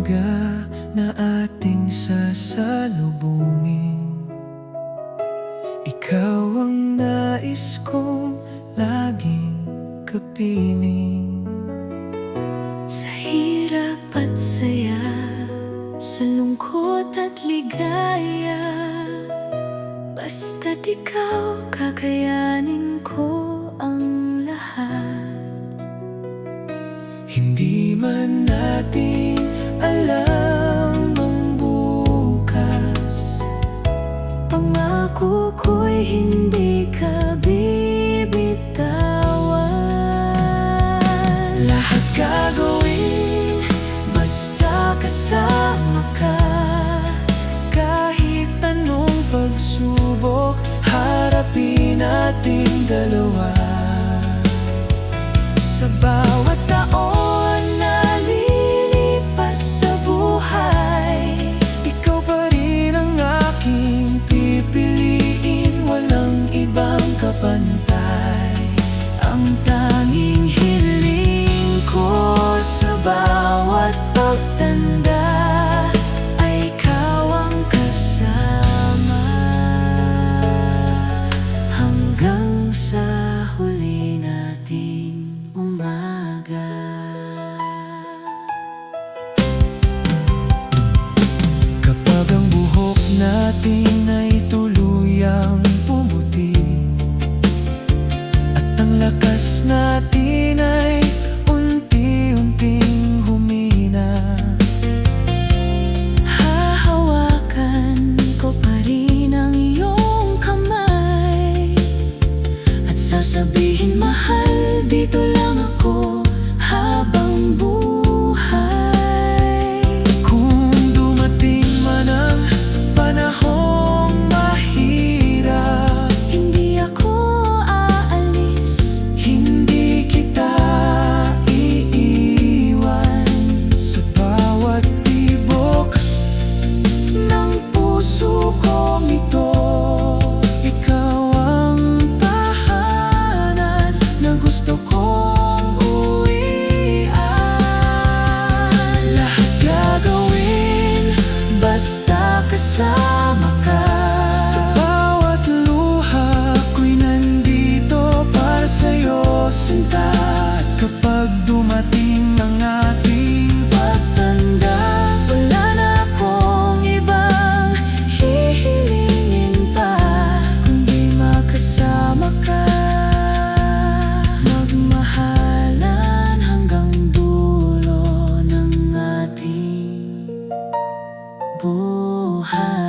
halaga na ating sasalubungin. Ikaw ang nais kong laging kapiling. Sa hirap at saya, sa lungkot at ligaya, basta't ikaw, kakayanin ko ang lahat. Hindi man natin alam ang bukas, pangako ko'y hindi ka bibitawan. lahat gagawin basta kasama ka. Kahit anong pagsubok, harapin nating dalawa. Sa bawat taon na lilipas sa buhay, ikaw pa rin ang aking pipiliin. Walang ibang kapantay. Ang tanging hiling ko sa bawat pagtanda ay ikaw ang kasama hanggang sa huli nating umaga. Kapag ang buhok natin ay tuluyang pumuti at ang lakas natin ay unti-unting humina, Hahawakan ko pa rin ang iyong kamay at sasabihin, mahal, dito lang ako habang buhay. kung dumating man ang panahong mahirap, Hindi ako aalis, hindi kita iiwan. Sa bawat tibok ng puso kong ito, ikaw ang tahanan na gusto kong uwian. Lahat gagawin basta kasama ka. Sa bawat luha ko'y nandito para sa'yo, sinta. At kapag dumating ang ating pagtanda, wala na akong ibang hihilingin pa kundi makasama ka, magmahalan hanggang dulo ng ating buhay.